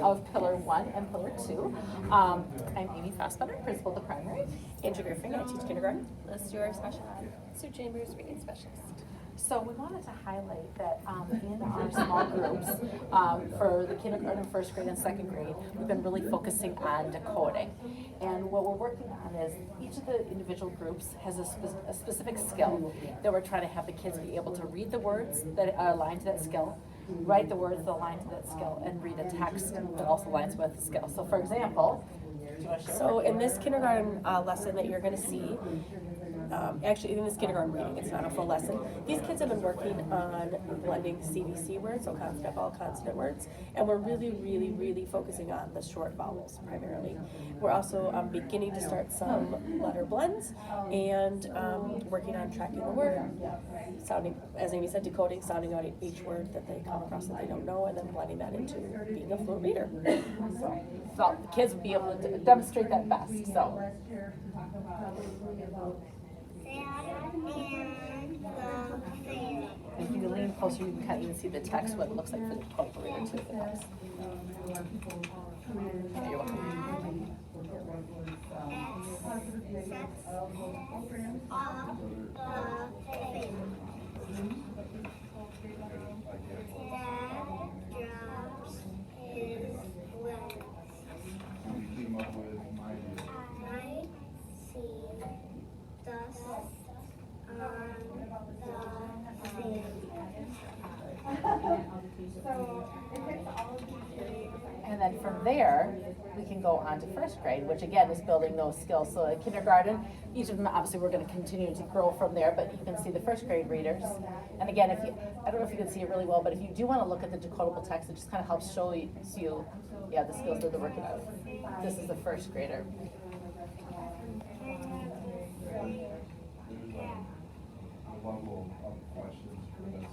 of Pillar 1 and Pillar 2. I'm Amy Fassbender, Principal of the Primary. Andrew Griffin, I teach kindergarten. Liz Stewart, special ed. Sue Chambers, reading specialist. So we wanted to highlight that in our small groups, for the kindergarten, first grade, and second grade, we've been really focusing on decoding. And what we're working on is each of the individual groups has a specific skill that we're trying to have the kids be able to read the words that are aligned to that skill, write the words that align to that skill, and read a text that also aligns with the skill. So for example, do you want to share? So in this kindergarten lesson that you're going to see, actually in this kindergarten reading, it's not a full lesson, these kids have been working on blending CVC words, so consonant vowel consonant words, and we're really focusing on the short vowels primarily. We're also beginning to start some letter blends and working on tracking the word, sounding, as Amy said, decoding, sounding out each word that they come across that they don't know, and then blending that into being a fluent reader. So the kids will be able to demonstrate that best. So. If you lean closer, you can kind of even see the text, what it looks like for the decodable reader too. You're welcome. And then from there, we can go on to first grade, which again is building those skills. So in kindergarten, each of them, obviously we're going to continue to grow from there, but you can see the first grade readers. And again, if you, I don't know if you can see it really well, but if you do want to look at the decodable text, it just kind of helps show you, yeah, the skills that they're working on. This is the first grader. Level of questions for this,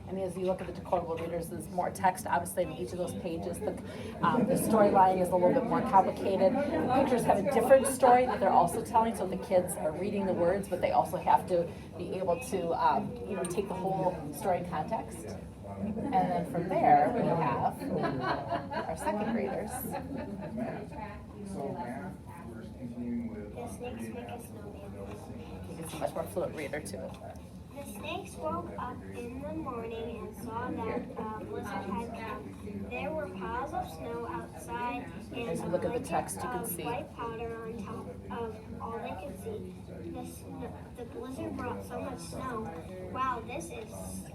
and as you look at the decodable readers, there's more text, obviously, in each of those pages. The storyline is a little bit more complicated. The pictures have a different story that they're also telling, so the kids are reading the words, but they also have to be able to, take the whole story in context. And then from there, we have our second graders. So math, we're continuing with. The snakes make a snowman. You can see much more fluent reader to it. The snakes woke up in the morning and saw that a blizzard had come. There were piles of snow outside and As you look at the text, you can see white powder on top of all they could see. The blizzard brought so much snow. Wow, this is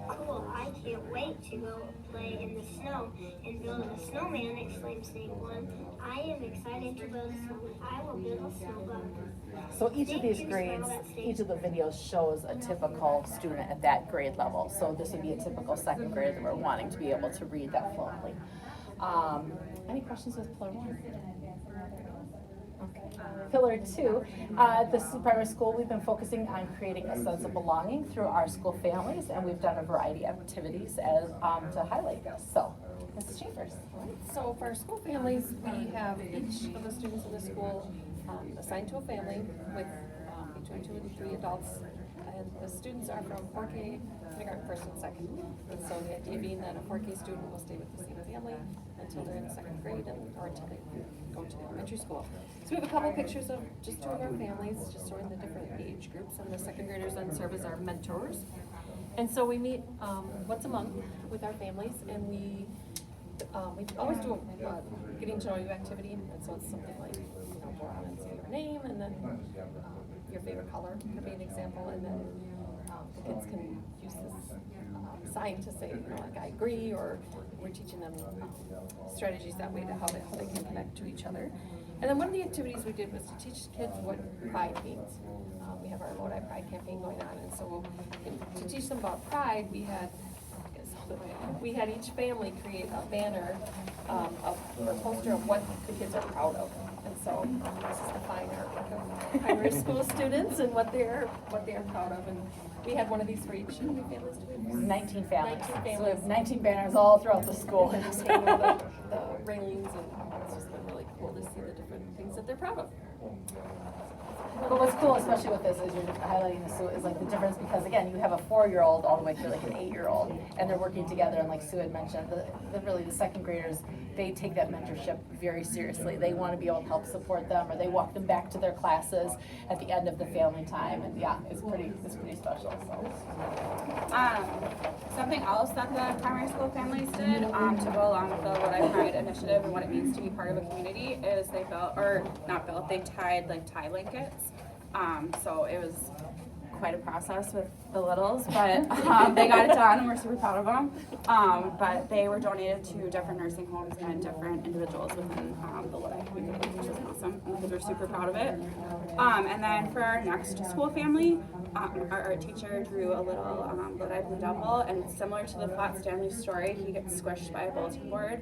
cool. I can't wait to go play in the snow and build a snowman, exclaimed Snake One. I am excited to build a snowman. I will build a snowman. So each of these grades, each of the videos shows a typical student at that grade level. So this would be a typical second grader that we're wanting to be able to read that fluently. Any questions with Pillar 1? Okay. Pillar 2, this is primary school. We've been focusing on creating a sense of belonging through our school families, and we've done a variety of activities as to highlight this. So, Mrs. Chambers. So for our school families, we have each of the students in the school assigned to a family with between 2 and 3 adults. And the students are from 4K, kindergarten, first and second. And so the idea being that a 4K student will stay with the same family until they're in the second grade or until they go to the elementary school. So we have a couple pictures of just 2 of our families, just showing the different age groups, and the second graders then serve as our mentors. And so we meet once a month with our families, and we always do a getting to know you activity, and so it's something like, go on and say your name, and then your favorite color could be an example, and then the kids can use this sign to say, like, I agree, or we're teaching them strategies that way to how they can connect to each other. And then one of the activities we did was to teach kids what pride means. We have our Lodi Pride campaign going on, and so to teach them about pride, we had each family create a banner, a poster of what the kids are proud of. And so this is the fine art of primary school students and what they are proud of. And we had one of these for each. How many families do we have? 19 families. 19 families. So we have 19 banners all throughout the school. And just hang on the railings, and it's just been really cool to see the different things that they're proud of. But what's cool, especially with this, is you're highlighting this, Sue, is like the difference, because again, you have a 4-year-old all the way through like an 8-year-old, and they're working together, and like Sue had mentioned, really the second graders, they take that mentorship very seriously. They want to be able to help support them, or they walk them back to their classes at the end of the family time, and yeah, it's pretty special, so. Something else that the primary school families did to go along with the What I Pride initiative and what it means to be part of a community is they they tied like tie blankets. So it was quite a process with the littles, but they got it done and we're super proud of them. But they were donated to different nursing homes and different individuals within the Lodi community, which is awesome because we're super proud of it. And then for our next school family, our art teacher drew a little Lodi Blue Devil, and similar to the Flat Stanley story, he gets squished by a bulletin board.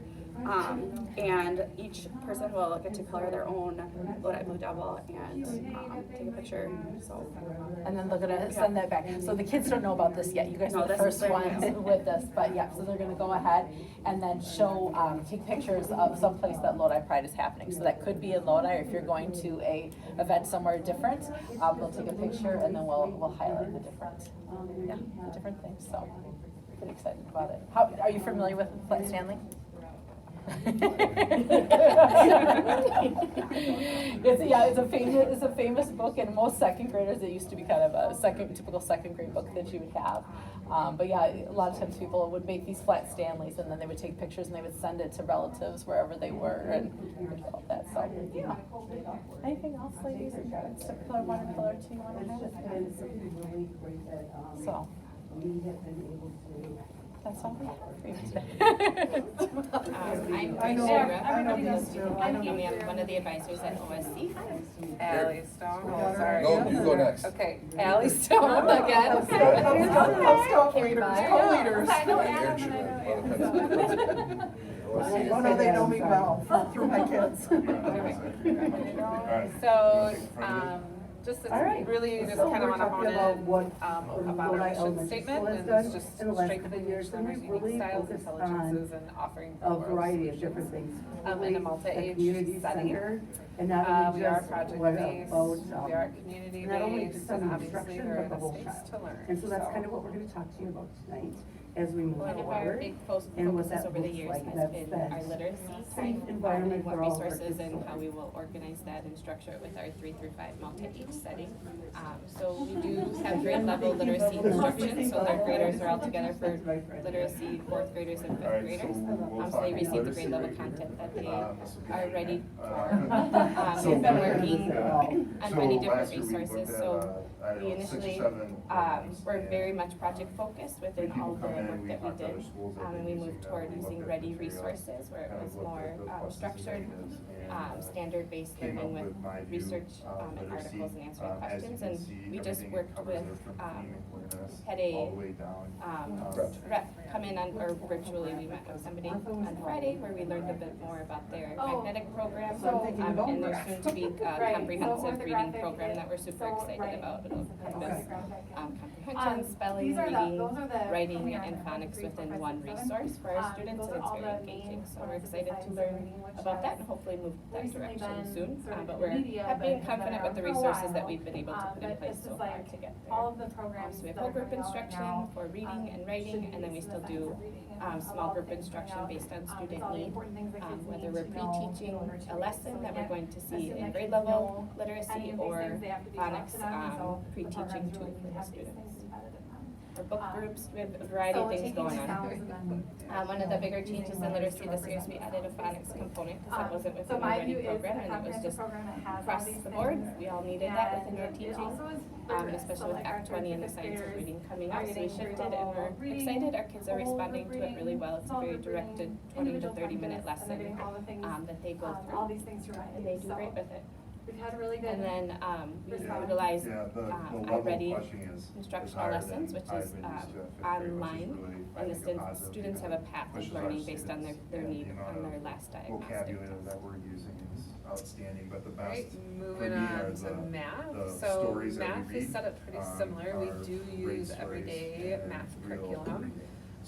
And each person will get to color their own Lodi Blue Devil and take a picture. So, and then they're gonna send that back. So the kids don't know about this yet. You guys No, are the this is first brand ones new. with this, but yeah. So they're gonna go ahead and then show, take pictures of some place that Lodi Pride is happening. So that could be in Lodi, or if you're going to a event somewhere different, they'll take a picture and then we'll highlight the different things. So pretty excited about it. How are you familiar with Flat Stanley? It's a famous book, and most second graders, it used to be kind of a typical second grade book that you would have. But yeah, a lot of times people would make these Flat Stanleys, and then they would take pictures and they would send it to relatives wherever they were, and all of that. So yeah. Anything else, ladies? Pillar 1 and Pillar 2 you want to have? So. That's all we have for you today. I'm Shira. I'm one of the advisors at OSC. Allie Stone. Oh, sorry. No, you go next. Okay, Allie Stone again. Co-leaders. I know Adam and I know Oh, no, they know me well, through my kids. So, just really just kind of want to hone in about our mission statement, and it's just strengthening your children's unique styles, intelligences, and offering A variety of different things. in a multi-age setting. And not only We are just project what based, about, we are community not only based, just and some obviously instruction, we're but in the a whole space child. to learn. And so that's kind of what we're gonna talk to you about tonight as we move One of our forward. big And what focuses that over the looks years like, has that's been that our literacy safe side, environment and what for all of our resources kids and to how we will organize that and structure it with our 3 through 5 multi-age setting. So we do have grade level literacy instruction, so our graders are all together for literacy, 4th graders and 5th graders. So they receive the grade level content that they are ready for. We've been working on many different resources, so we initially were very much project focused within all the work that we did. And we moved toward using ready resources where it was more structured, standard-based learning with research and articles and answering questions. And we just worked with, had a rep come in or virtually we met with somebody on Friday where we learned a bit more about their magnetic program and their soon to be comprehensive reading program that we're super excited about. It'll encompass comprehension, spelling, reading, writing, and phonics within one resource for our students, and it's very engaging. So we're excited to learn about that and hopefully move that direction soon. But we're happy and confident with the resources that we've been able to put in place so far to get there. So we have whole group instruction for reading and writing, and then we still do small group instruction based on student need, whether we're pre-teaching a lesson that we're going to see in grade level literacy or phonics pre-teaching too for the students. Or book groups, we have a variety of things going on. One of the bigger changes in literacy this year is we added a phonics component because that wasn't within the ready program, and it was just across the board. We all needed that within our teaching, especially with Act 20 and the science of reading coming up. So we shifted and we're excited. Our kids are responding to it really well. It's a very directed 20 to 30 minute lesson that they go through, and they do great with it. We've had a really good. And then we utilize our ready instructional lessons, which is online, and the students have a path of learning based on their need on their last diagnostic vocabulary test. that we're using is outstanding, but the best Right, for moving me are on to the math. So stories that we math is read, set up pretty similar. We do are great use stories everyday and math real curriculum.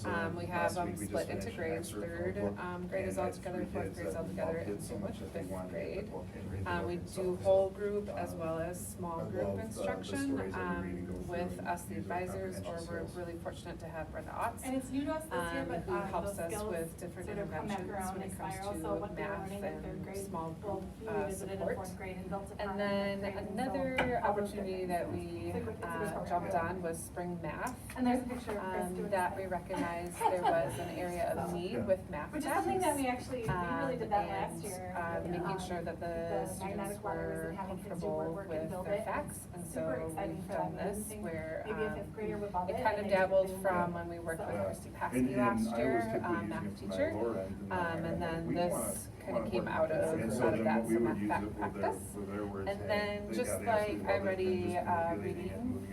We have last week we split just into finished an grades, excerpt third from a book, grade is and I all had together, three fourth kids grade is all that together, loved and it so same with much that they fifth wanted to read grade. the book and read the book We themselves. do whole group as well as small I group love, the instruction, stories that you're reading go through, with and us, the these are advisors, or comprehension we're skills. really fortunate to have Brenda Otts. And it's new to us this year, but Who helps those us skills with different sort of come back interventions around when and it comes spiral. to So what they were math learning in third and grade small will group be revisited in support. fourth grade and built upon And in then fifth grade. And so another all those opportunity different that things. we It's a good program. jumped on was spring math. And there's a picture of Chris doing That this we thing. recognized there was an area of need with math Which is something that we tasks. actually, we really did that last year. Making sure that the students magnetic letters were and having kids do comfortable word work and with build their it. facts, and so Super exciting we've for done them. this where Maybe a fifth grader would love it it. kind and of they could dabbled then- from when we worked with So- Christy Paskey last year, math teacher. And then this kind of came out of that, some math fact practice. And then just like iReady reading,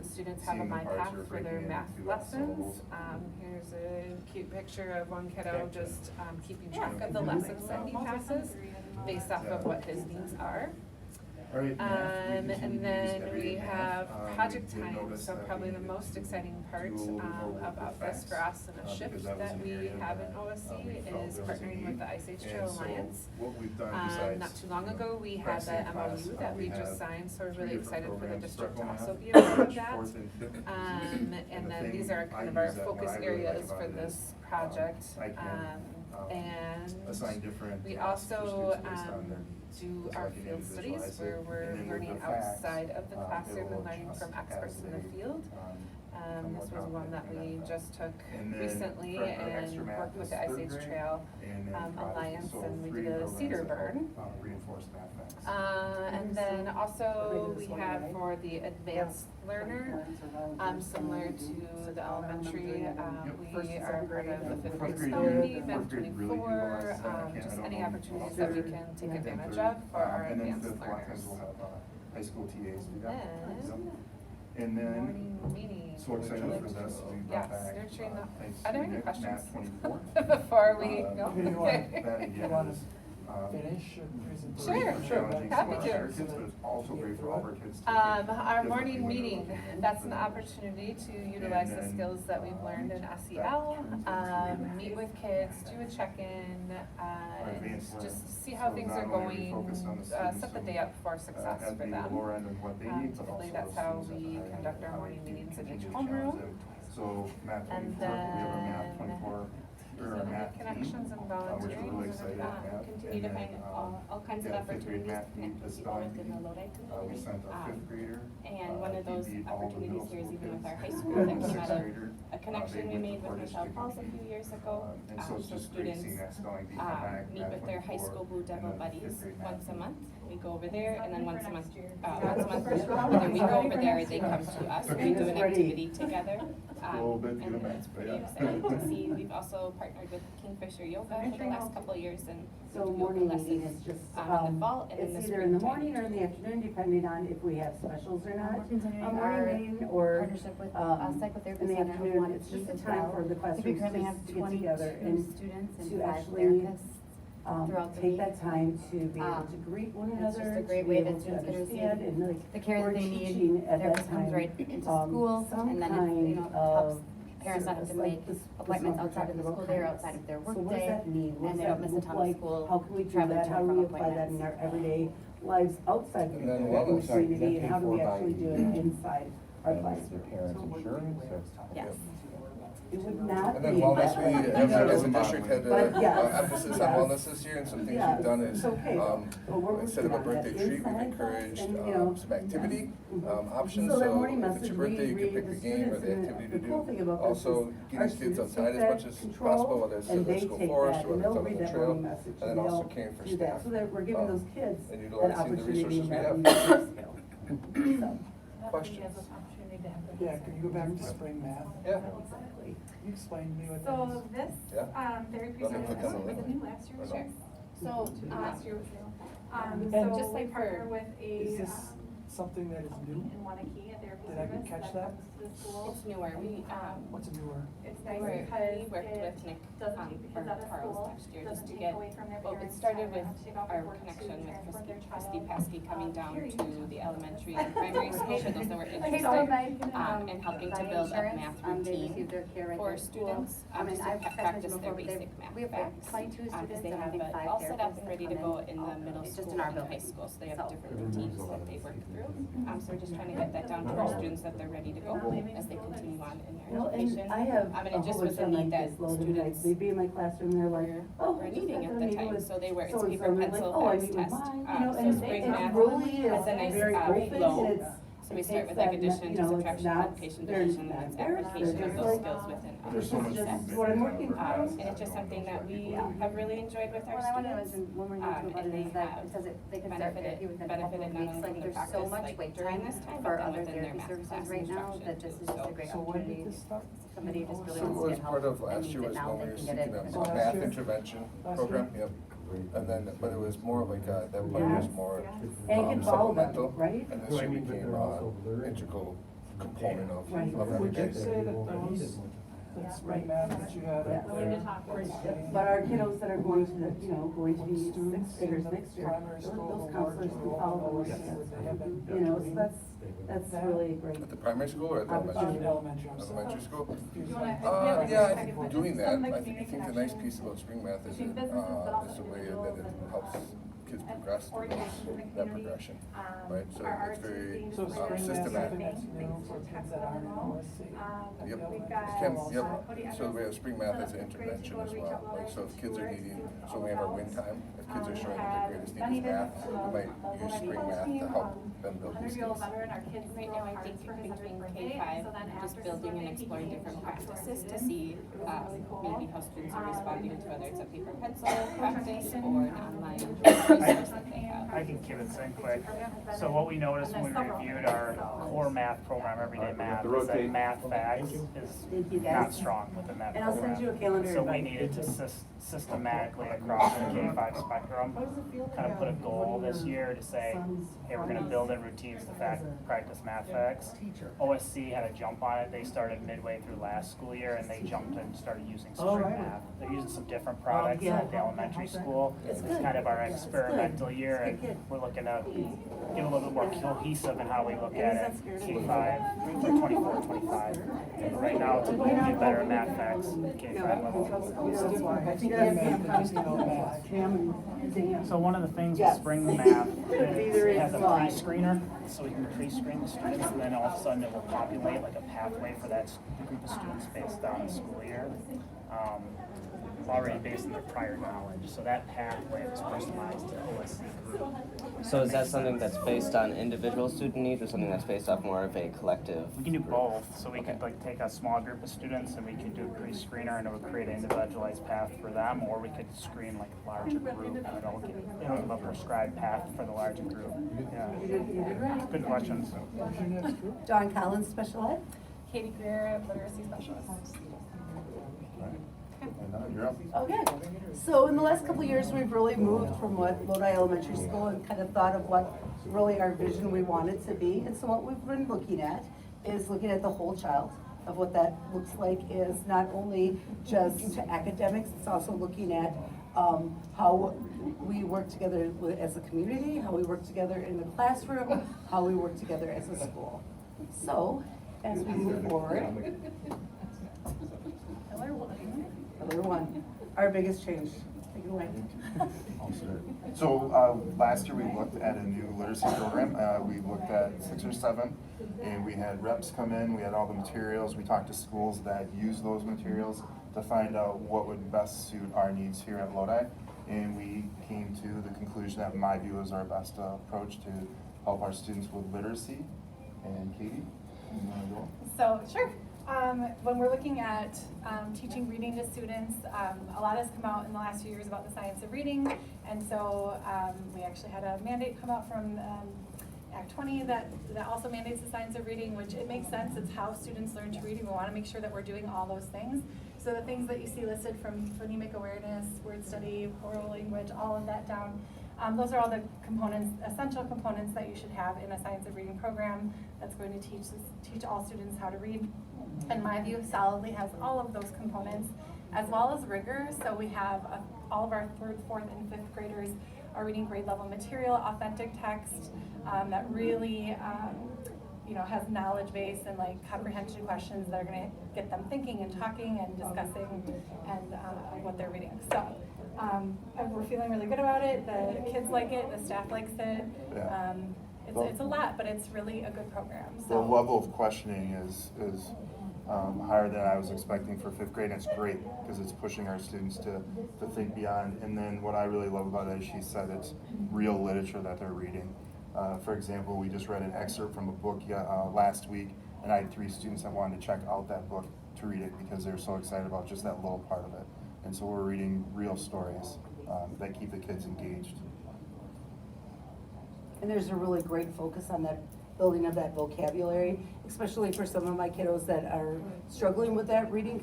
students have a mind path for their math lessons. Here's a cute picture of one kiddo just keeping track of the lessons that he passes based off of what his needs are. And then we have project time, so probably the most exciting part about this for us and a shift that we have in OSC is partnering with the Ice Age Trail Alliance. Not too long ago, we had the MOU that we just signed, so we're really excited for the district to also be a part of that. And then these are kind of our focus areas for this project. And we also do our field studies where we're learning outside of the classroom and learning from experts in the field. This was one that we just took recently and worked with the Ice Age Trail Alliance, and we did a cedar burn. And then also we have for the advanced learner, similar to the elementary, we are part of the fifth grade spelling bee, Band 24, just any opportunities that we can take advantage of for our advanced learners. High school TAs do that. Then, And then, morning meeting. so excited for this, we Yes, got back. nurturing Thanks Are there to any Nick, questions Math 24. before we go? That again wanna is, Finish your presentation? Sure, challenging happy for to. our kids, but it's also great for all of our kids to. Our differently morning when they're meeting, looking at that's an the- opportunity to utilize the skills that we've learned in SEL, meet with kids, do a check-in, advanced just see how So things not are only are we going, focused on the students set the who, day up for success at for the them. lower end of what they need, but Typically, also that's the how students we that are conduct our how morning they meetings in each continue to homeroom. challenge them. So math And 24, we have a math then 24, or a any math team, connections and which volunteering, we're really is there excited any- about. Continue to find all kinds of yeah, fifth grade opportunities math to team, connect the with people spelling within the bee. Lodi We community. sent a fifth grader. And one of those he beat all the opportunities middle here is school even with our kids. high school And that the came sixth out of grader, a connection they we went made to with Portage Michelle to Pauls a compete. few years ago. And so it's So just great seeing students that spelling bee come back. meet Math with their high 24, school Blue Devil and then buddies fifth grade math once a team. month. We go over there, and then once a month, First round. whether we go over there or they come to us, we do an activity together. Little bit And too it's much, pretty but yeah. exciting to see. We've also partnered with Kingfisher Yoga for the last couple of years, and we So do yoga morning meeting lessons is just, in the fall and in the it's springtime. either in the morning or in the afternoon, depending on if we have specials or not. We're continuing A our morning meeting or, partnership with in Psychotherapy the Center of afternoon, it's Wanakee just a as time well. for the I think we classrooms currently to have get together 22 and students and to 5 actually, therapists throughout the take week. that time to be able to greet one It's another, just a to great be way able that to students can understand receive and like, the care we're that they teaching need. at that Therapist comes time, right into some school, and then it, kind helps of parents not have to service, like make this appointments one we're outside of the talking school about day or kindness. outside of their So what does workday, that mean? What and they does don't that miss a look ton of like? school How can we do traveling that? to How and do from we apply that in our everyday lives outside of And then the wellness, community, and how do we paid for actually by do it inside our the classroom? parents' insurance, or? Yes. It would not And then be wellness, that we, way. as a district, had But yes, emphasis on yes. wellness this year, and some things Yes, we've done is, it's okay, but we're instead of a working on that birthday treat, we've inside encouraged, class and, you know, some activity, options, So that so morning if it's message, your birthday, you we can pick read the the game or students, the and activity to the cool do. thing about this Also, is our getting kids students outside take as much that as control, possible, whether it's in and the they school take forest, that, or and whether it's they'll on read the that trail, morning message, and then and also they'll caring for do that, staff. so that we're giving those kids and that utilizing the opportunity resources and we that have. leadership skill. So, Questions? Yeah, can you go back to spring math? Yeah. exactly. Can you explain to me what that So is? this, Yeah. therapy Let me center, click on the was it link. new last year? Or no? Sure. So, Last year was new. And So just we like partner for- with Is a, this something that is new? in Wanakee, a therapy Did I service catch that that? comes the school. It's newer, What's newer? It's we nice were- because we worked it with Nick, doesn't take the or kids out of Charles school, last year, just doesn't to take get, away from their well, it parents' started time, with have to take off our work to connection with transport their Christy child, Paskey coming down here to the elementary and primary school for those that were Okay, interested, so am and helping to buying build up insurance, math they routine receive their care right for there at school. students, I mean, just to I've texted practice you their before, but basic math we have facts. like 22 Because students they and I have think it 5 all set up therapists and ready that to come go in the in. middle It's school just in our and high building. school, so they have So- different routines that they work through. So we're just trying to get that down to our students that they're ready to go as they continue on in their Well, education. and I have And a it just whole was bunch a of need like that this loaded, like, students they be in my classroom, they're like, oh. were I just needing got at done the meeting time, with so they were, it's so-and-so, paper, and they're pencil, like, oh, I fast meet with test. mine, So and spring it math really has a is nice very open, flow. and it's. So we it start takes with like that, addition you to know, it's subtraction, not- multiplication, they're division, not and it's embarrassed, application they're of just those like, skills within There's so much this is movement what I'm now working with on. classes and it's just right now. something that we Yeah. have really enjoyed with our What I wanted to students. mention one more thing too about And it they is that have because they can start therapy within a couple benefited of not weeks, only like from the there's so practice, much like, wait during time this time, for but then other within their therapy math services class right now, instruction that this too. is just a great So when did opportunity. this start? Somebody just really So wants to as get part help of and last needs year it was now, when we they were can get seeking it. a math intervention program, yep. And then, but it was more of like, that part was more And you can follow them, supplemental. right? And this year became an integral component of every Would you day. say that those, that spring math that you had Yeah. up there? But our kiddos that are going to the, you know, going to be Students sixth graders in the next year, primary those school those counselors or can follow them. would they have been You know, so doing that's really great. At the primary school or at the elementary? elementary, I'm sorry. Elementary school? wanna- Yeah, I think doing that, I think the nice piece about spring math is it, is the way that it helps kids progress through that progression, right? So it's very So spring math, systematic. something that's new for kids that aren't in OSC. Yep, We've got- yep, so we have spring math as an intervention as well, like, so if kids are needing, so we have our win time, if kids are showing that their greatest need is math, we might use spring math to help them build these 100-year-old skills. veteran, our kids Right go now, I hard think for his 100th between birthday, K-5, so then just after building and spring break, exploring he different came to practices to Washington. see, maybe how students are responding to whether it's a paper pencil practice or an online resource that they have. I can give it in quick. So what we noticed when we reviewed our core math program, everyday math, is that math facts is not strong within that And I'll send you a program. calendar So we invite. needed to systematically across the K-5 spectrum, kind of put a goal this year to say, hey, we're gonna build in routines to practice math facts. OSC had a jump on it. They started midway through last school year and they jumped and started using Oh, spring right. math. They're using some different products yeah. at the elementary school. It's It's good. kind of our Yeah, it's experimental good. year, It's and good. we're looking to get a little bit more cohesive in how we look at it. K-5 for 24, 25. And right now, it's a goal to get better at math facts, K-5 level. I think that's Cam and Dan. So one of the things with Yes. spring math Either is it has a it's fine. pre-screener, so we can pre-screen the students, and then all of a sudden it will populate like a pathway for that group of students based on the school year. Already based on their prior knowledge, so that pathway was personalized to OSC group. So is that something that's based on individual student needs or something that's based off more of a collective? We can do both, so we could like take a small group of students and we could do a pre-screener and it would create an individualized path for them, or we could screen like a larger group and it'll give a prescribed path for the larger group. Yeah. Good questions. John Collins, special ed. Katie Greer, literacy specialist. You're up. Okay, so in the last couple of years, we've really moved from what Lodi Elementary School and kind of thought of what really our vision we want it to be. And so what we've been looking at is looking at the whole child, of what that looks like is not only just academics, it's also looking at how we work together as a community, how we work together in the classroom, how we work together as a school. So, as we move forward, Pillar one, our biggest change. Take it away. So last year we looked at a new literacy program. We looked at 6 or 7, and we had reps come in. We had all the materials. We talked to schools that use those materials to find out what would best suit our needs here at Lodi. And we came to the conclusion that my view is our best approach to help our students with literacy. And Katie, you want to go? So, sure. When we're looking at teaching reading to students, a lot has come out in the last few years about the science of reading, and so we actually had a mandate come out from Act 20 that also mandates the science of reading, which it makes sense. It's how students learn to read, and we want to make sure that we're doing all those things. So the things that you see listed from phonemic awareness, word study, oral language, all of that down, Those are all the components, essential components that you should have in a science of reading program that's going to teach all students how to read. In my view, solidly has all of those components, as well as rigor. So we have all of our 3rd, 4th, and 5th graders are reading grade level material, authentic text that really has knowledge base and like comprehension questions that are going to get them thinking and talking and discussing and what they're reading. So we're feeling really good about it. The kids like it, the staff likes it. Yeah. It's a lot, but it's really a good program. The level of questioning is higher than I was expecting for 5th grade, and it's great because it's pushing our students to think beyond. And then what I really love about it, as she said, it's real literature that they're reading. For example, we just read an excerpt from a book last week, and I had 3 students that wanted to check out that book to read it because they're so excited about just that little part of it. And so we're reading real stories that keep the kids engaged. And there's a really great focus on that building of that vocabulary, especially for some of my kiddos that are struggling with that reading.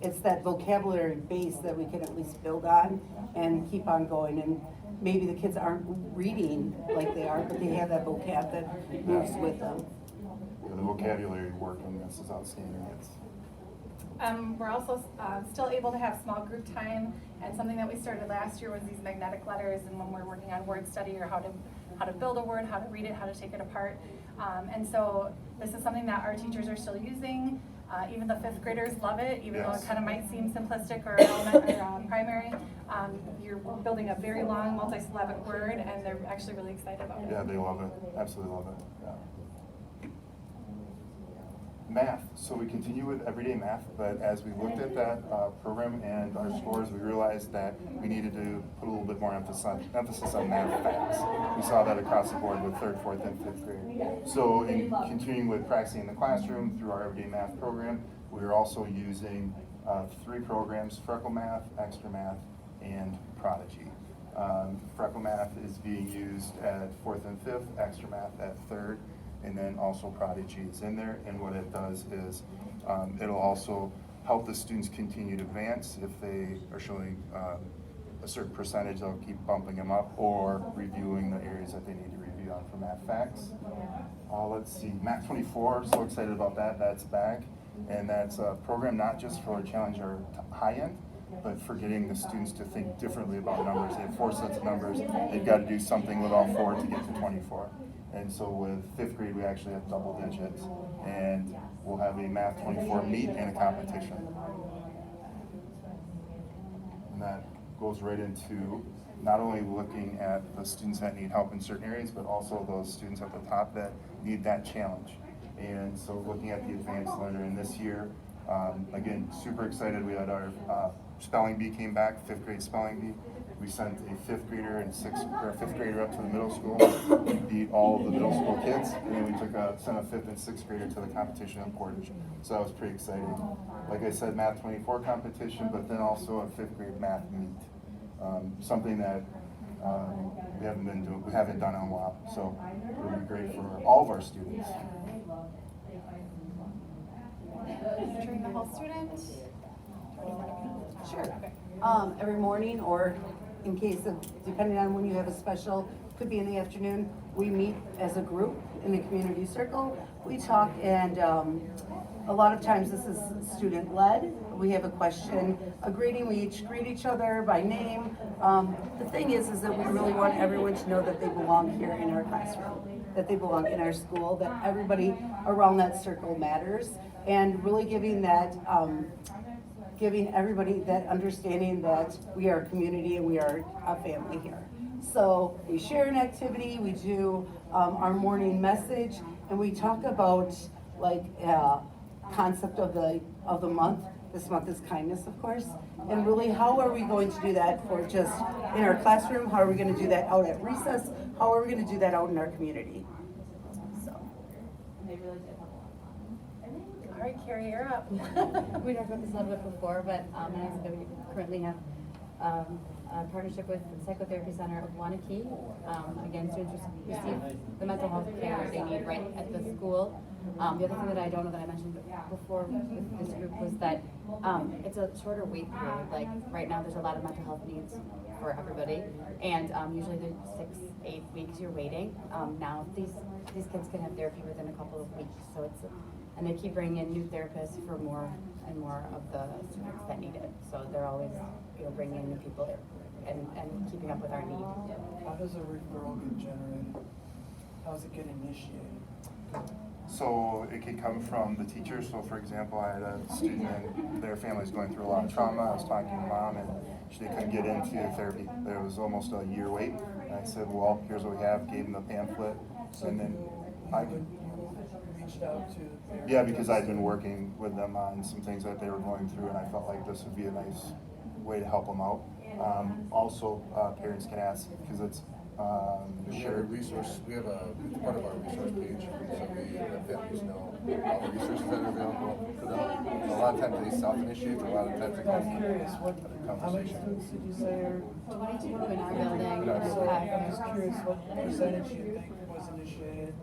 It's that vocabulary base that we can at least build on and keep on going. And maybe the kids aren't reading like they are, but they have that vocab that moves with them. Yeah, the vocabulary work in this is outstanding. We're also still able to have small group time, and something that we started last year was these magnetic letters, and when we're working on word study or how to build a word, how to read it, how to take it apart. And so this is something that our teachers are still using. Even the 5th graders love it, even though it kind of might seem simplistic or primary. You're building a very long multi-syllabic word, and they're actually really excited about it. Yeah, they love it. Absolutely love it. Yeah. Math. So we continue with everyday math, but as we looked at that program and our scores, we realized that we needed to put a little bit more emphasis on math facts. We saw that across the board with 3rd, 4th, and 5th grade. So in continuing with practicing in the classroom through our everyday math program, we are also using 3 programs: Freckle Math, Extra Math, and Prodigy. Freckle Math is being used at 4th and 5th, Extra Math at 3rd, and then also Prodigy is in there. And what it does is it'll also help the students continue to advance. If they are showing a certain percentage, they'll keep bumping them up or reviewing the areas that they need to review on for math facts. Let's see, Math 24, so excited about that. That's back, and that's a program not just for challenge our high end, but for getting the students to think differently about numbers. They have 4 sets of numbers. They've got to do something with all 4 to get to 24. And so with 5th grade, we actually have double digits, and we'll have a Math 24 meet and a competition. And that goes right into not only looking at the students that need help in certain areas, but also those students at the top that need that challenge. And so looking at the advanced learner, and this year, again, super excited. We had our spelling bee came back, 5th grade spelling bee. We sent a 5th grader and 5th grader up to the middle school. We beat all of the middle school kids, and then we sent a 5th and 6th grader to the competition in Portage. So that was pretty exciting. Like I said, Math 24 competition, but then also a 5th grade math meet. Something that we haven't done in a while. So it'll be great for all of our students. Featuring the whole student. Sure. Every morning, or in case of, depending on when you have a special, could be in the afternoon, we meet as a group in the community circle. We talk, and a lot of times this is student-led. We have a question, a greeting. We each greet each other by name. The thing is that we really want everyone to know that they belong here in our classroom, that they belong in our school, that everybody around that circle matters, and really giving that, giving everybody that understanding that we are a community and we are a family here. So we share an activity, we do our morning message, and we talk about like concept of the month. This month is kindness, of course. And really, how are we going to do that for just in our classroom? How are we going to do that out at recess? How are we going to do that out in our community? So. All right, Carrie, you're up. We talked about this a little bit before, but we currently have a partnership with the Psychotherapy Center of Wanakee. Again, students receive the mental health care they need right at the school. The other thing that I don't know that I mentioned before with this group was that it's a shorter wait period. Like right now, there's a lot of mental health needs for everybody, and usually there's 6-8 weeks you're waiting. Now these kids can have therapy within a couple of weeks, so and they keep bringing in new therapists for more and more of the students that need it. So they're always bringing in new people and keeping up with our need. How does a referral get generated? How does it get initiated? So it could come from the teacher. So for example, I had a student and their family's going through a lot of trauma. I was talking to mom and she couldn't get into therapy. There was almost a year wait. And I said, well, here's what we have, gave them the pamphlet. And then Reached out to parents? yeah, because I'd been working with them on some things that they were going through and I felt like this would be a nice way to help them out. Also, parents can ask, because it's We have a resource, we have it's part of our resource page, so we let families know all the resources that are available to them. A lot of times they self-initiate, a lot of times it I'm curious, comes how many students did you say are? 22 in our building. So I'm just curious what percentage you think was initiated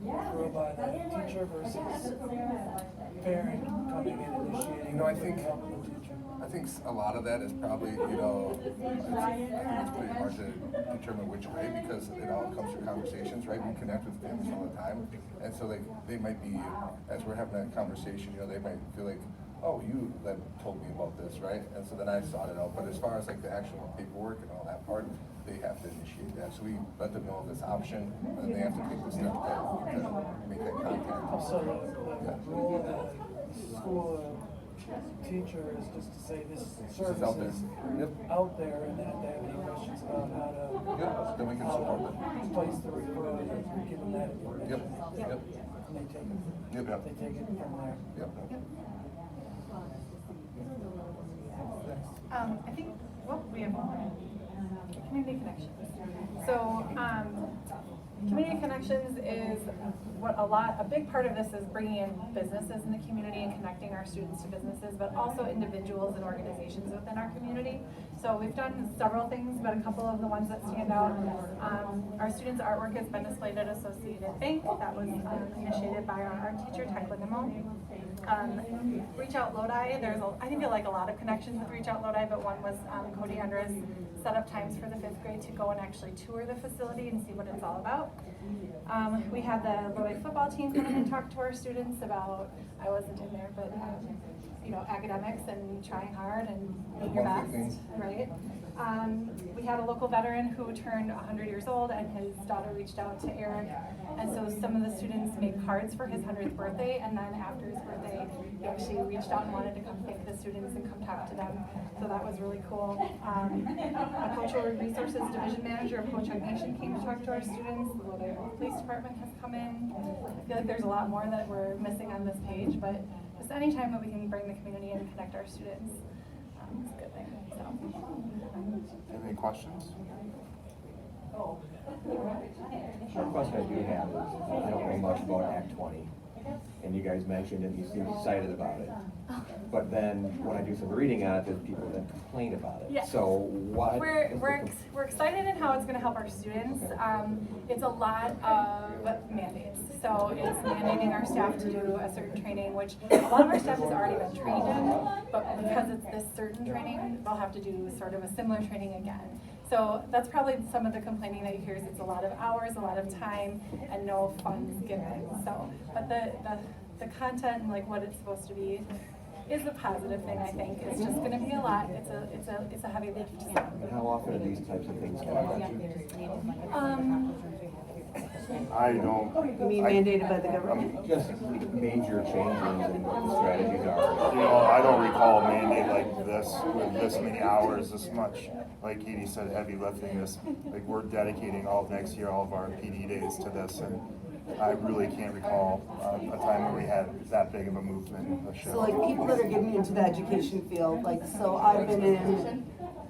through by the teacher versus parent coming in and initiating? I think a lot of that is probably, I think it's pretty hard to determine which way because it all comes through conversations, right? We connect with families all the time. And so they might be, as we're having that conversation, they might feel like, oh, you told me about this, right? And so then I sought it out. But as far as like the actual paperwork and all that part, they have to initiate that. So we let them know of this option and then they have to take the step to make that contact. So the role of the school teacher is just to say this service out there. is Yep. out there and that they have any questions about how to Then we can support them. place the referral and give them that information. Yep. And they take it. Yep. They take it from there. Yep. I think, we have community connections. So, community connections is a big part of this is bringing in businesses in the community and connecting our students to businesses, but also individuals and organizations within our community. So we've done several things, but a couple of the ones that stand out. Our students' artwork has been displayed at Associated Bank. That was initiated by our art teacher, Tekla Nimmo. Reach Out Lodi, I think like a lot of connections with Reach Out Lodi, but one was Cody Andres set up times for the 5th grade to go and actually tour the facility and see what it's all about. We had the Lodi football team come in and talk to our students about, I wasn't in there, but academics and trying hard and being your best, right? We had a local veteran who turned 100 years old and his daughter reached out to Eric. And so some of the students made cards for his 100th birthday, and then after his birthday, he actually reached out and wanted to come thank the students and come talk to them. So that was really cool. A cultural resources division manager of Ho-Chunk Nation came to talk to our students. The Lodi Police Department has come in. I feel like there's a lot more that we're missing on this page, but just any time that we can bring the community in and connect our students, it's a good thing. So. Any questions? One question I do have is, I don't know much about Act 20, and you guys mentioned it, you seem excited about it. But then, when I do some reading on it, there's people that complain about it. Yeah. So what? We're excited in how it's going to help our students. It's a lot of mandates. So it's mandating our staff to do a certain training, which a lot of our staff has already been trained in, but because it's this certain training, they'll have to do sort of a similar training again. So that's probably some of the complaining that you hear is it's a lot of hours, a lot of time, and no funds given. So, but the content and like what it's supposed to be is a positive thing. I think it's just going to be a lot. It's a heavy lift. And how often are these types of things I don't. You mean mandated by the government? Just major changes in strategies are. I don't recall a mandate like this with this many hours, this much. Like Katie said, heavy lifting. This, like we're dedicating all of next year, all of our PD days to this, and I really can't recall a time where we had that big of a movement. A shift. So like people that are getting into the education field, like so I've been in.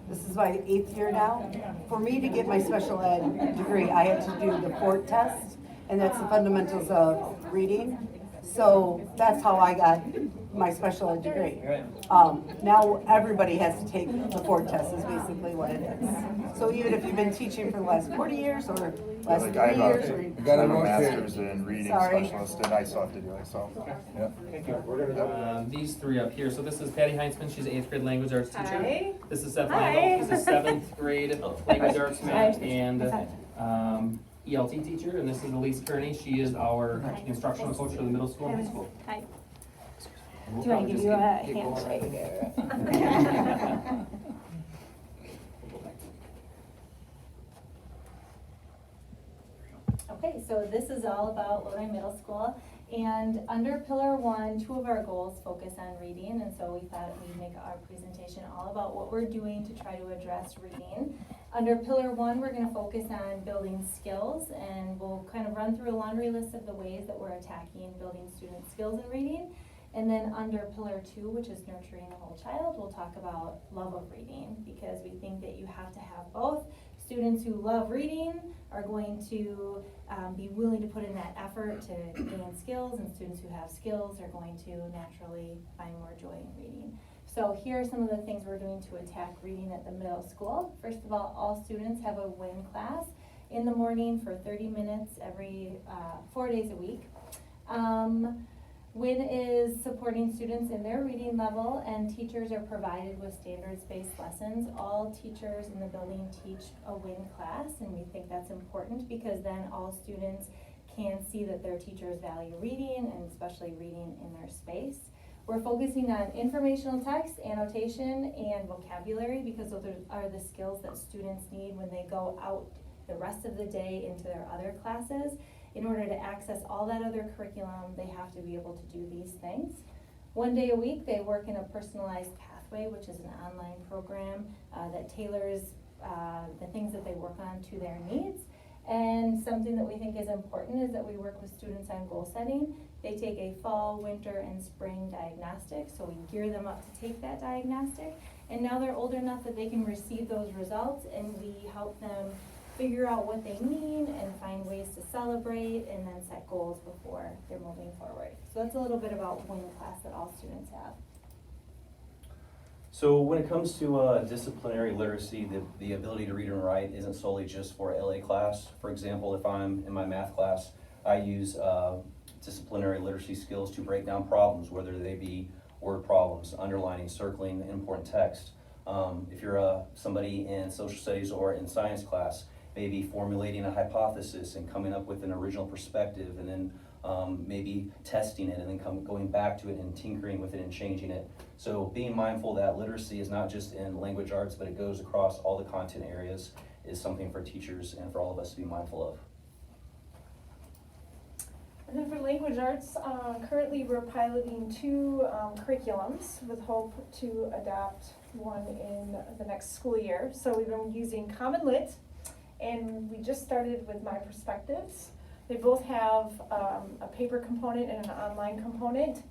This is my 8th year now. For me to get my special ed degree, I had to do the FORT test, and that's the fundamentals of reading. So that's how I got my special ed degree. Right. Now everybody has to take the Ford test is basically what it is. So even if you've been teaching for the last 40 years or last Like 3 I years have or. a master's in reading Sorry. specialist and I still have to do it, so. Yeah. These three up here, so this is Patty Heinzman, she's an 8th grade language arts teacher. Hi. This is Seth Hi. Lionel, he's a 7th grade language arts math and ELT teacher. And this is Elise Kearney, she is our instructional coach for the middle school and high school. Hi. We'll Do you want probably to give just you a get going. handshake? Okay, so this is all about Lodi Middle School, and under Pillar 1, 2 of our goals focus on reading, and so we thought we'd make our presentation all about what we're doing to try to address reading. Under Pillar 1, we're going to focus on building skills, and we'll kind of run through a laundry list of the ways that we're attacking building student skills in reading. And then under Pillar 2, which is nurturing the whole child, we'll talk about love of reading, because we think that you have to have both. Students who love reading are going to be willing to put in that effort to gain skills, and students who have skills are going to naturally find more joy in reading. So here are some of the things we're doing to attack reading at the middle school. First of all students have a WIN class in the morning for 30 minutes every 4 days a week. WIN is supporting students in their reading level, and teachers are provided with standards-based lessons. All teachers in the building teach a WIN class, and we think that's important because then all students can see that their teachers value reading, and especially reading in their space. We're focusing on informational text, annotation, and vocabulary because those are the skills that students need when they go out the rest of the day into their other classes. In order to access all that other curriculum, they have to be able to do these things. 1 day a week, they work in a personalized pathway, which is an online program that tailors the things that they work on to their needs. And something that we think is important is that we work with students on goal setting. They take a fall, winter, and spring diagnostic, so we gear them up to take that diagnostic. And now they're old enough that they can receive those results, and we help them figure out what they need and find ways to celebrate and then set goals before they're moving forward. So that's a little bit about WIN class that all students have. So when it comes to disciplinary literacy, the ability to read and write isn't solely just for LA class. For example, if I'm in my math class, I use disciplinary literacy skills to break down problems, whether they be word problems, underlining, circling important text. If you're somebody in social studies or in science class, maybe formulating a hypothesis and coming up with an original perspective, and then maybe testing it and then going back to it and tinkering with it and changing it. So being mindful that literacy is not just in language arts, but it goes across all the content areas is something for teachers and for all of us to be mindful of. And then for language arts, currently we're piloting 2 curriculums with hope to adopt one in the next school year. So we've been using Common Lit, and we just started with My Perspectives. They both have a paper component and an online component.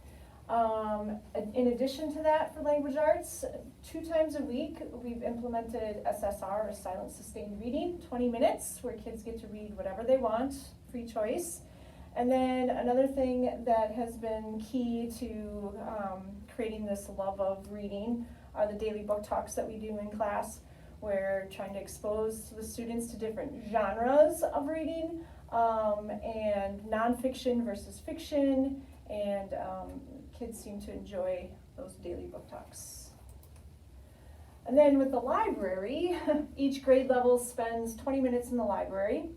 In addition to that, for language arts, 2 times a week, we've implemented SSR, or Silent Sustained Reading, 20 minutes, where kids get to read whatever they want, free choice. And then another thing that has been key to creating this love of reading are the daily book talks that we do in class. We're trying to expose the students to different genres of reading, and nonfiction versus fiction, and kids seem to enjoy those daily book talks. And then with the library, each grade level spends 20 minutes in the library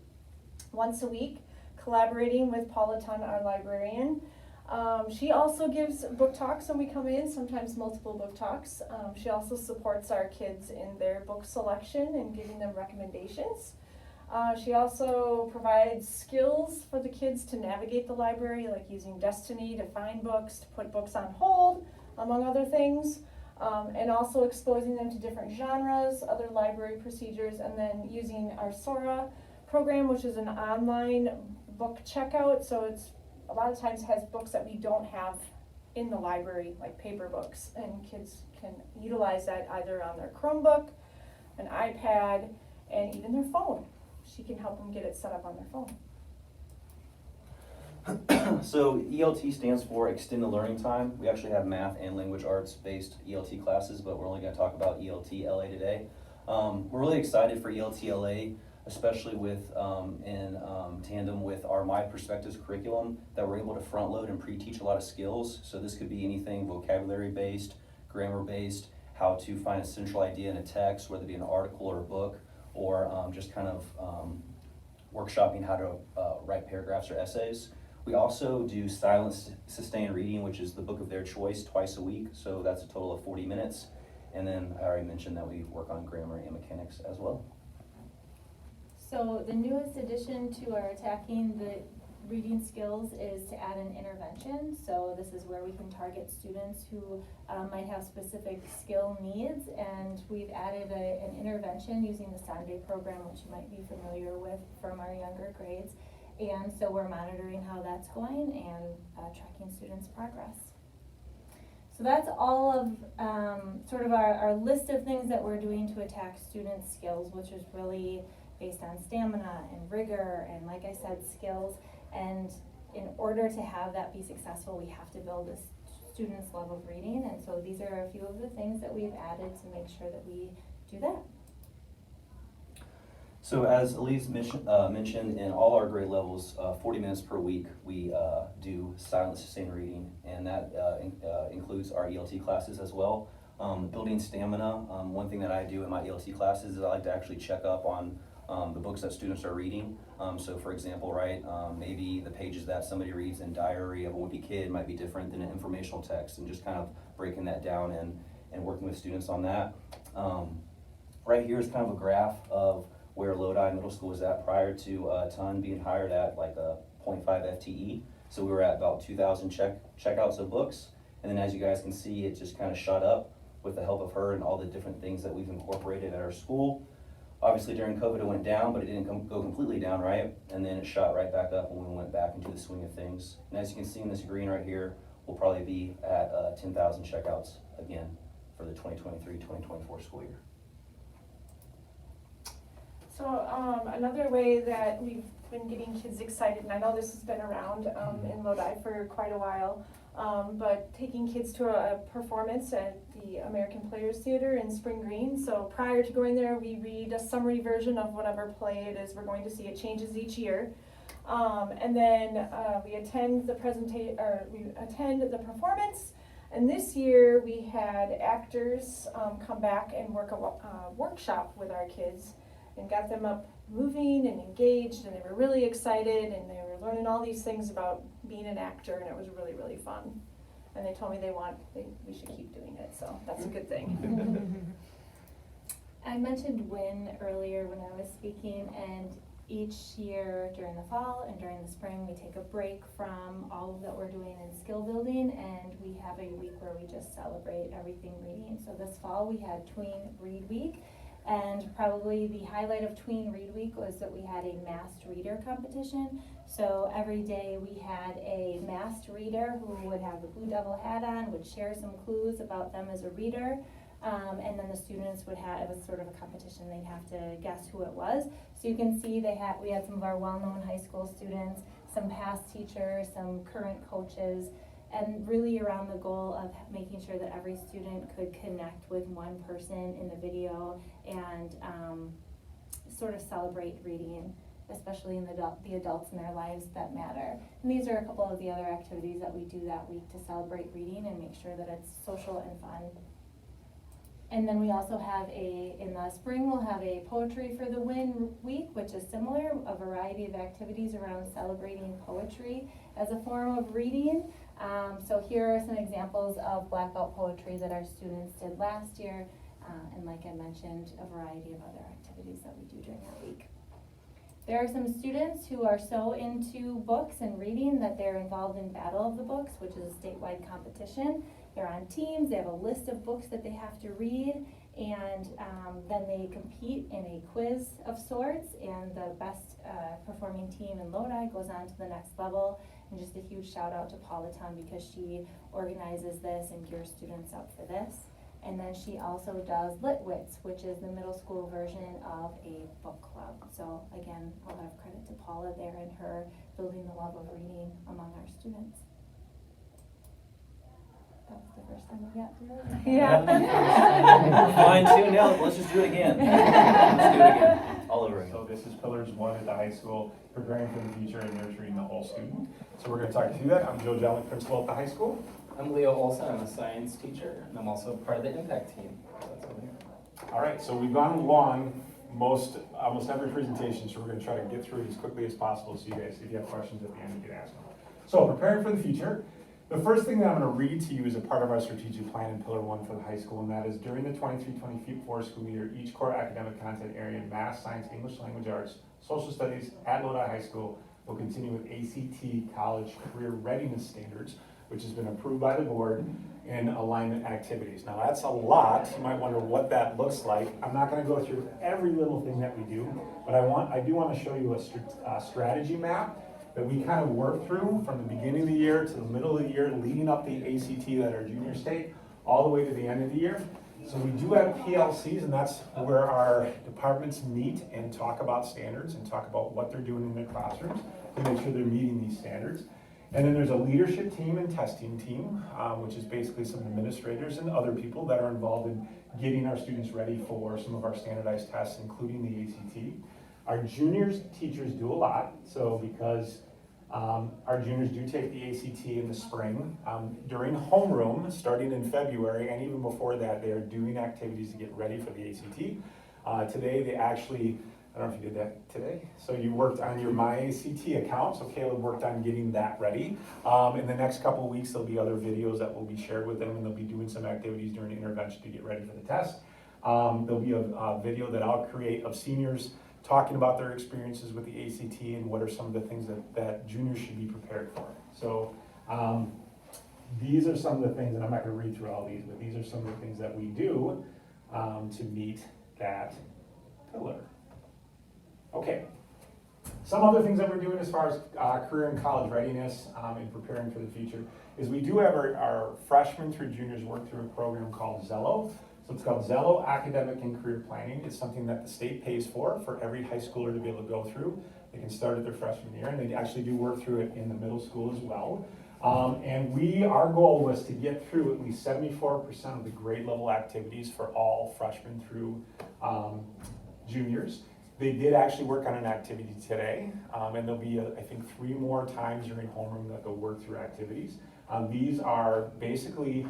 once a week, collaborating with Paula Tun, our librarian. She also gives book talks when we come in, sometimes multiple book talks. She also supports our kids in their book selection and giving them recommendations. She also provides skills for the kids to navigate the library, like using Destiny to find books, to put books on hold, among other things, and also exposing them to different genres, other library procedures, and then using our Sora program, which is an online book checkout. So it's a lot of times has books that we don't have in the library, like paper books, and kids can utilize that either on their Chromebook, an iPad, and even their phone. She can help them get it set up on their phone. So ELT stands for Extended Learning Time. We actually have math and language arts based ELT classes, but we're only going to talk about ELT LA today. We're really excited for ELT LA, especially with in tandem with our My Perspectives curriculum, that we're able to front load and pre-teach a lot of skills. So this could be anything vocabulary based, grammar based, how to find a central idea in a text, whether it be an article or a book, or just kind of workshopping how to write paragraphs or essays. We also do silent sustained reading, which is the book of their choice, twice a week. So that's a total of 40 minutes. And then I already mentioned that we work on grammar and mechanics as well. So the newest addition to our Attacking the Reading Skills is to add an intervention. So this is where we can target students who might have specific skill needs, and we've added an intervention using the Sunday program, which you might be familiar with from our younger grades. And so we're monitoring how that's going and tracking students' progress. So that's all of sort of our list of things that we're doing to attack students' skills, which is really based on stamina and rigor and, like I said, skills. And in order to have that be successful, we have to build a student's love of reading. And so these are a few of the things that we've added to make sure that we do that. So as Elise mentioned, in all our grade levels, 40 minutes per week, we do silent sustained reading, and that includes our ELT classes as well. Building stamina, one thing that I do in my ELT classes is I like to actually check up on the books that students are reading. So for example, right, maybe the pages that somebody reads in Diary of a Wimpy Kid might be different than an informational text, and just kind of breaking that down and working with students on that. Right here is kind of a graph of where Lodi Middle School was at prior to Ton being hired at like a 0.5 FTE. So we were at about 2,000 checkouts of books. And then as you guys can see, it just kind of shot up with the help of her and all the different things that we've incorporated at our school. Obviously during COVID it went down, but it didn't go completely down, right? And then it shot right back up when we went back into the swing of things. And as you can see in this green right here, we'll probably be at 10,000 checkouts again for the 2023-2024 school year. So another way that we've been getting kids excited, and I know this has been around in Lodi for quite a while, but taking kids to a performance at the American Players Theater in Spring Green. So prior to going there, we read a summary version of whatever play it is we're going to see. It changes each year. And then we attend the performance. And this year we had actors come back and work a workshop with our kids, and got them up moving and engaged, and they were really excited, and they were learning all these things about being an actor, and it was really, really fun. And they told me we should keep doing it, so that's a good thing. I mentioned WIN earlier when I was speaking, and each year during the fall and during the spring, we take a break from all that we're doing in skill building, and we have a week where we just celebrate everything reading. So this fall we had Tween Read Week. And probably the highlight of Tween Read Week was that we had a masked reader competition. So every day we had a masked reader who would have the Blue Devil hat on, would share some clues about them as a reader. And then the students would have, it was sort of a competition, they'd have to guess who it was. So you can see we had some of our well-known high school students, some past teachers, some current coaches, and really around the goal of making sure that every student could connect with one person in the video and sort of celebrate reading, especially in the adults in their lives that matter. And these are a couple of the other activities that we do that week to celebrate reading and make sure that it's social and fun. And then we also have in the spring, we'll have a Poetry for the Win week, which is similar, a variety of activities around celebrating poetry as a form of reading. So here are some examples of black belt poetry that our students did last year, and like I mentioned, a variety of other activities that we do during that week. There are some students who are so into books and reading that they're involved in Battle of the Books, which is a statewide competition. They're on teams, they have a list of books that they have to read, and then they compete in a quiz of sorts, and the best performing team in Lodi goes on to the next level. And just a huge shout out to Paula Ton, because she organizes this and gears students up for this. And then she also does Litwits, which is the middle school version of a book club. So again, a lot of credit to Paula there and her building the love of reading among our students. That was the first time we got through. Yeah. Fine too, now let's just do it again. Let's do it again, all over again. So this is Pillars 1 at the high school, preparing for the future and nurturing the whole student. So we're going to talk you through that. I'm Joe Jellick, principal at the high school. I'm Leo Olson, I'm a science teacher, and I'm also part of the impact team. That's over here. All right, so we've gone along almost every presentation, so we're going to try to get through it as quickly as possible, so you guys, if you have questions at the end, you can ask them. So preparing for the future. The first thing that I'm going to read to you is a part of our strategic plan in Pillar 1 for the high school, and that is during the 23-24 school year, each core academic content area in math, science, English language arts, social studies at Lodi High School will continue with ACT College Career Readiness Standards, which has been approved by the board in alignment activities. Now that's a lot. You might wonder what that looks like. I'm not going to go through every little thing that we do, but I do want to show you a strategy map that we kind of work through from the beginning of the year to the middle of the year, leading up the ACT at our junior state, all the way to the end of the year. So we do have PLCs, and that's where our departments meet and talk about standards and talk about what they're doing in their classrooms to make sure they're meeting these standards. And then there's a leadership team and testing team, which is basically some administrators and other people that are involved in getting our students ready for some of our standardized tests, including the ACT. Our juniors teachers do a lot, so because our juniors do take the ACT in the spring. During homeroom, starting in February, and even before that, they are doing activities to get ready for the ACT. Today, they actually, I don't know if you did that today, so you worked on your MyACT account, so Caleb worked on getting that ready. In the next couple of weeks, there'll be other videos that will be shared with them, and they'll be doing some activities during intervention to get ready for the test. There'll be a video that I'll create of seniors talking about their experiences with the ACT and what are some of the things that juniors should be prepared for. So these are some of the things, and I'm not going to read through all these, but these are some of the things that we do to meet that pillar. Okay, some other things that we're doing as far as career and college readiness and preparing for the future is we do have our freshmen through juniors work through a program called Zello. So it's called Zello Academic and Career Planning. It's something that the state pays for every high schooler to be able to go through. They can start at their freshman year, and they actually do work through it in the middle school as well. And our goal was to get through at least 74% of the grade level activities for all freshmen through juniors. They did actually work on an activity today, and there'll be, I think, 3 more times during homeroom that they'll work through activities. These are basically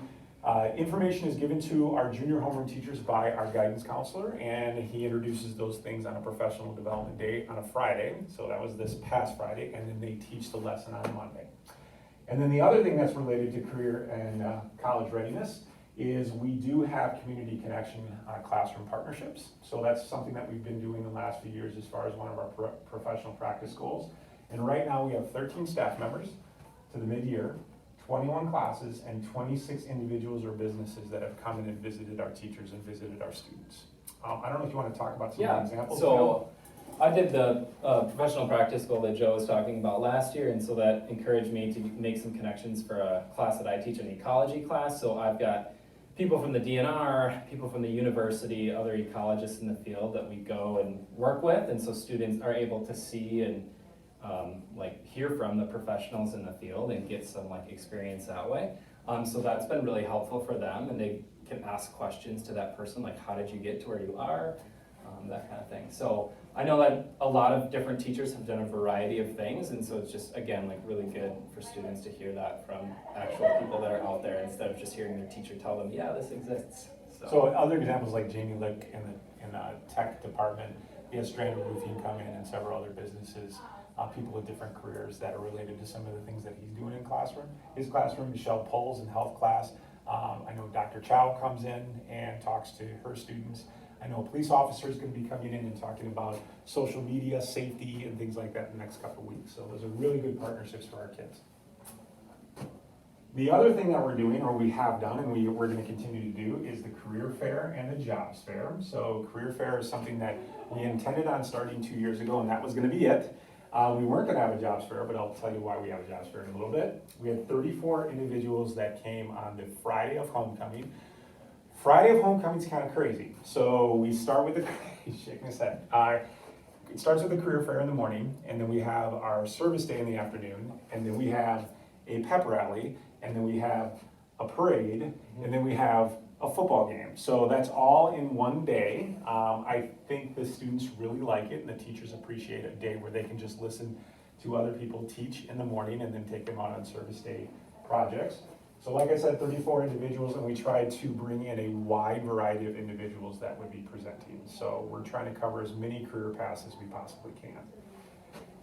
information is given to our junior homeroom teachers by our guidance counselor, and he introduces those things on a professional development day on a Friday. So that was this past Friday, and then they teach the lesson on Monday. And then the other thing that's related to career and college readiness is we do have community connection classroom partnerships. So that's something that we've been doing the last few years as far as one of our professional practice goals. And right now we have 13 staff members to the mid-year, 21 classes, and 26 individuals or businesses that have come in and visited our teachers and visited our students. I don't know if you want to talk about some of the examples. So I did the professional practice goal that Joe was talking about last year, and so that encouraged me to make some connections for a class that I teach, an ecology class. So I've got people from the DNR, people from the university, other ecologists in the field that we go and work with, and so students are able to see and hear from the professionals in the field and get some experience that way. So that's been really helpful for them, and they can ask questions to that person, like how did you get to where you are, that kind of thing. So I know that a lot of different teachers have done a variety of things, and so it's just, again, really good for students to hear that from actual people that are out there instead of just hearing their teacher tell them, yeah, this exists. So other examples like Jamie Lick in the tech department, he has Stranded Roofing come in and several other businesses, people with different careers that are related to some of the things that he's doing in classroom. His classroom, Michelle Poles in health class. I know Dr. Chow comes in and talks to her students. I know a police officer is going to be coming in and talking about social media, safety, and things like that in the next couple of weeks. So those are really good partnerships for our kids. The other thing that we're doing, or we have done, and we're going to continue to do, is the career fair and the jobs fair. So career fair is something that we intended on starting 2 years ago, and that was going to be it. We weren't going to have a jobs fair, but I'll tell you why we have a jobs fair in a little bit. We had 34 individuals that came on the Friday of homecoming. Friday of homecoming is kind of crazy. So we start with the shaking his head. it starts with a career fair in the morning, and then we have our service day in the afternoon, and then we have a pep rally, and then we have a parade, and then we have a football game. So that's all in one day. I think the students really like it, and the teachers appreciate a day where they can just listen to other people teach in the morning and then take them out on service day projects. So like I said, 34 individuals, and we tried to bring in a wide variety of individuals that would be presenting. So we're trying to cover as many career paths as we possibly can.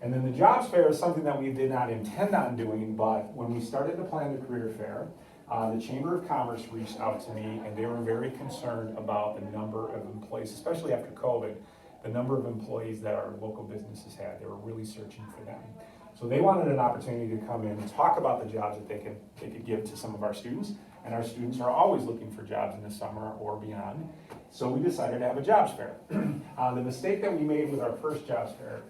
And then the jobs fair is something that we did not intend on doing, but when we started to plan the career fair, the Chamber of Commerce reached out to me, and they were very concerned about the number of employees, especially after COVID, the number of employees that our local businesses had. They were really searching for them. So they wanted an opportunity to come in and talk about the jobs that they could give to some of our students. And our students are always looking for jobs in the summer or beyond. So we decided to have a jobs fair. The mistake that we made with our first jobs fair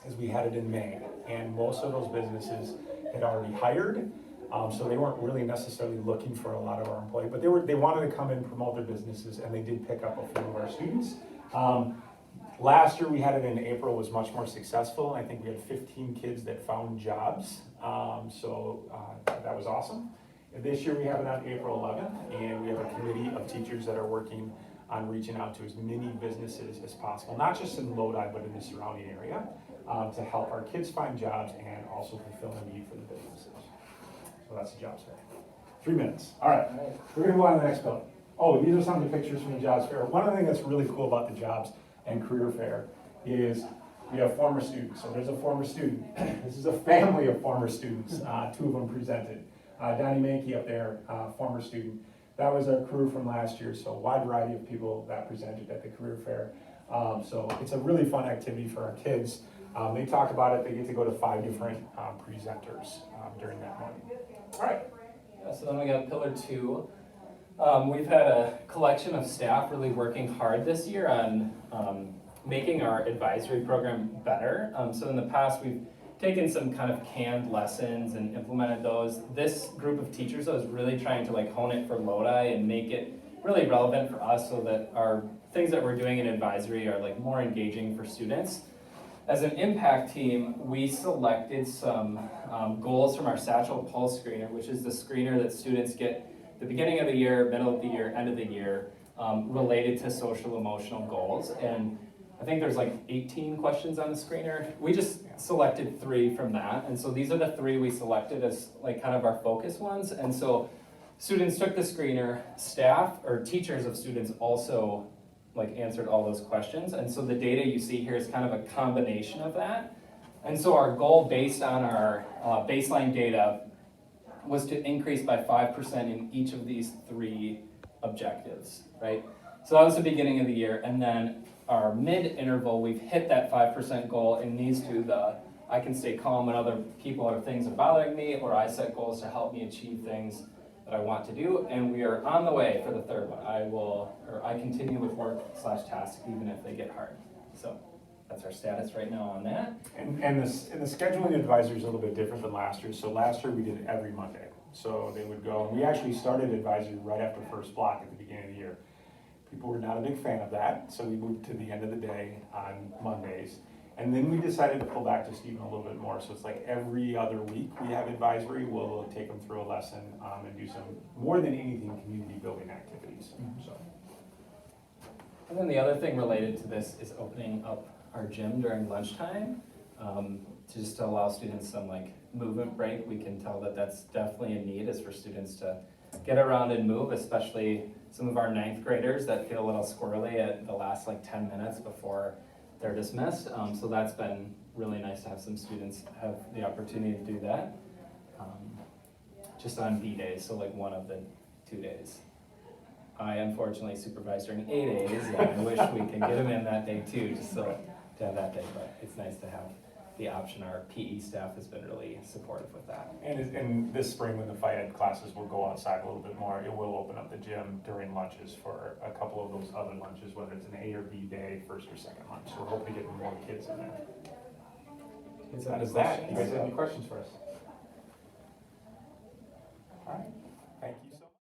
is we had it in May, and most of those businesses had already hired. So they weren't really necessarily looking for a lot of our employees, but they wanted to come in, promote their businesses, and they did pick up a few of our students. Last year we had it in April, was much more successful. I think we had 15 kids that found jobs, so that was awesome. And this year we have it on April 11th, and we have a committee of teachers that are working on reaching out to as many businesses as possible, not just in Lodi, but in the surrounding area, to help our kids find jobs and also fulfill the need for the businesses. So that's the jobs fair. 3 minutes. All right, we're gonna move on to the next building. Oh, these are some of the pictures from the jobs fair. One of the things that's really cool about the jobs and career fair is we have former students. So there's a former student. This is a family of former students. 2 of them presented. Donnie Mankey up there, former student. That was our crew from last year. So a wide variety of people that presented at the career fair. So it's a really fun activity for our kids. They talk about it. They get to go to 5 different presenters during that morning. All right. Yeah, so then we got pillar 2. We've had a collection of staff really working hard this year on making our advisory program better. So in the past, we've taken some kind of canned lessons and implemented those. This group of teachers though is really trying to like hone it for Lodi and make it really relevant for us so that our things that we're doing in advisory are like more engaging for students. As an impact team, we selected some goals from our Satchel Pulse screener, which is the screener that students get the beginning of the year, middle of the year, end of the year, related to social emotional goals. And I think there's like 18 questions on the screener. We just selected 3 from that. And so these are the 3 we selected as like kind of our focus ones. And so students took the screener, staff or teachers of students also like answered all those questions. And so the data you see here is kind of a combination of that. And so our goal based on our baseline data was to increase by 5% in each of these 3 objectives, right? So that was the beginning of the year. And then our mid-interval, we've hit that 5% goal in these 2, I can stay calm when other people or things are bothering me, or I set goals to help me achieve things that I want to do. And we are on the way for the 3rd one. I continue with work/tasks even if they get hard. So that's our status right now on that. And the scheduling advisory is a little bit different than last year. So last year we did it every Monday. So they would go, and we actually started advisory right after first block at the beginning of the year. People were not a big fan of that, so we moved to the end of the day on Mondays. And then we decided to pull back just even a little bit more. So it's like every other week we have advisory. We'll take them through a lesson and do some, more than anything, community building activities. So. And then the other thing related to this is opening up our gym during lunchtime, just to allow students some like movement break. We can tell that that's definitely a need, is for students to get around and move, especially some of our 9th graders that feel a little squirrely at the last like 10 minutes before they're dismissed. So that's been really nice to have some students have the opportunity to do that. Just on B days, so like one of the 2 days. I unfortunately supervise during A days, and I wish we could get them in that day too, just so to have that day, but it's nice to have the option. Our PE staff has been really supportive with that. And this spring, when the Phi Ed classes will go outside a little bit more, it will open up the gym during lunches for a couple of those other lunches, whether it's an A or B day, first or second lunch. So we're hoping to get more kids in there. So that is that. You guys have any questions for us?